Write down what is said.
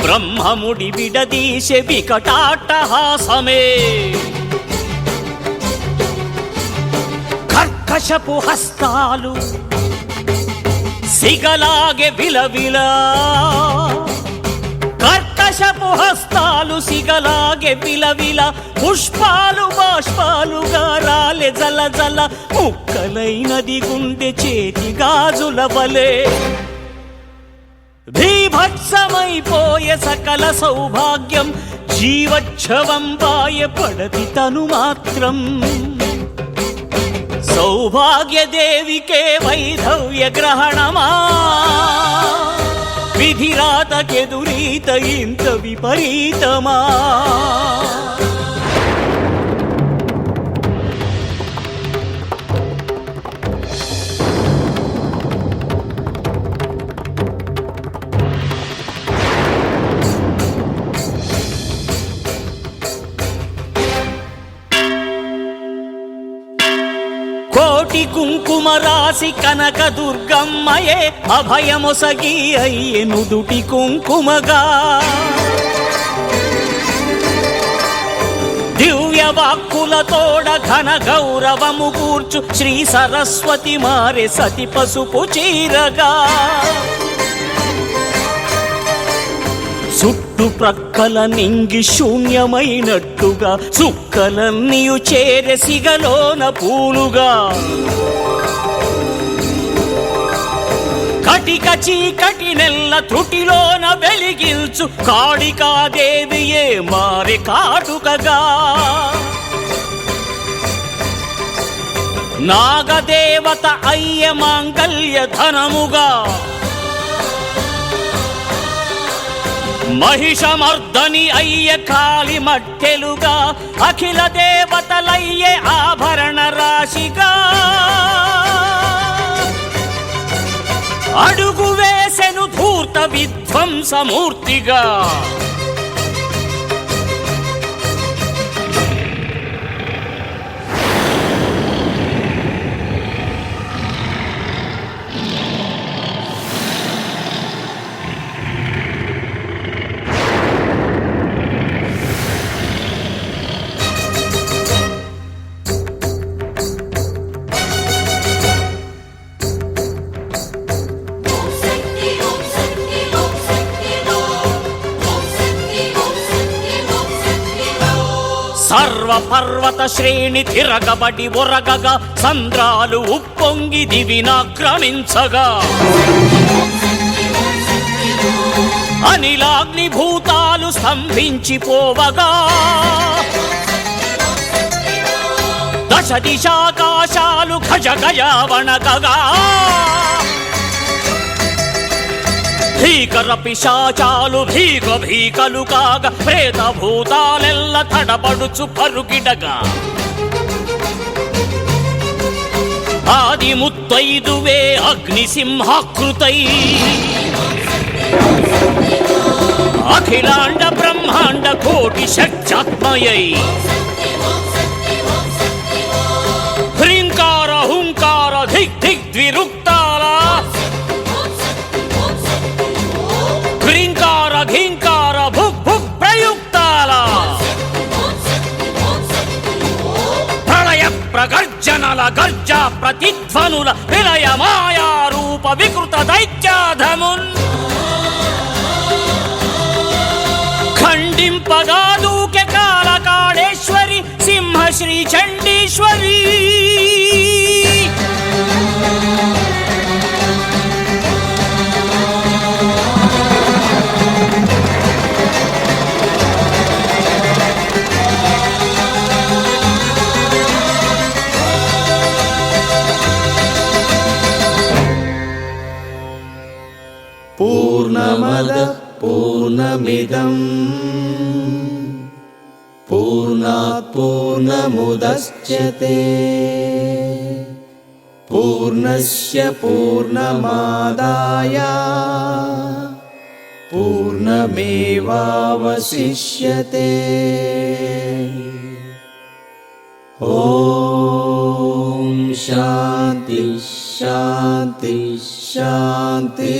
బ్రహ్మముడి విడదీసే వికటాట్టహాసమే. కర్కశపు హస్తాలు సిగలాగే విలవిలా, కర్కశపు హస్తాలు సిగలాగే విలవిల, పుష్పాలు బాష్పాలుగా రాలే జల జల, ముక్కలైనది గుండె చేతి గాజుల వలె. భీభత్సమైపోయే సకల సౌభాగ్యం, జీవచ్ఛవం పాయ పడతి తను మాత్రం. సౌభాగ్యదేవికే వైధవ్య గ్రహణమా, విధిరాతకెదురీత ఇంత విపరీతమా. కోటి కుంకుమ రాసి కనక దుర్గమ్మయే అభయమొసగి అయ్యే నుదుటి కుంకుమగా. దివ్య వాక్కులతోడ ఘన గౌరవము కూర్చు శ్రీ సరస్వతి మారే సతి పసుపు చీరగా. చుట్టుప్రక్కల నింగి శూన్యమైనట్టుగా, చుక్కలన్నీయు చేరే సిగలోన పూలుగా. కటిక చీకటి నెల్ల త్రుటిలోన వెలిగిల్చు కాళికాదేవియే మారే కాటుకగా. నాగదేవత అయ్య మాంగల్య ధనముగా. మహిషమర్దని అయ్యే కాళి మట్టెలుగా, అఖిల దేవతలయ్యే ఆభరణ రాశిగా. అడుగు వేసెను ధూర్త విధ్వంసమూర్తిగా. సర్వ పర్వత శ్రేణి తిరగబడి ఒరగగా, సంద్రాలు ఉప్పొంగి దివినాక్రమించగా. అనిలాగ్ని భూతాలు స్తంభించిపోవగా. దశ దిశాకాశాలు గజ గజ వణకగా. భీకర పిశాచాలు భీక భీకలు కాగా, ప్రేత భూతాలెల్ల తడబడుచు పరుగిడగా. ఆది ముత్తైదువే అగ్ని సింహాకృతై, అఖిలాండ బ్రహ్మాండ కోటి శక్త్యాత్మయై. హ్రీంకార హుంకార ధిక్ ధిక్ ద్విరుక్తాల, హ్రీంకార ఘీంకార భుక్ భుక్ ప్రయుక్తాల. ప్రళయ ప్రగర్జనల గర్జ ప్రతిధ్వనుల విలయ మాయారూప వికృత దైత్యాధమున్ ఖండింపగా దూకె కాళకాళేశ్వరి సింహ శ్రీ చండీశ్వరి. పూర్ణమద పూర్ణమిదం పూర్ణాత్ పూర్ణముదచ్యతే పూర్ణస్య పూర్ణమాదాయ పూర్ణమేవావశిష్యతే. ఓం శాంతి శాంతి శాంతి.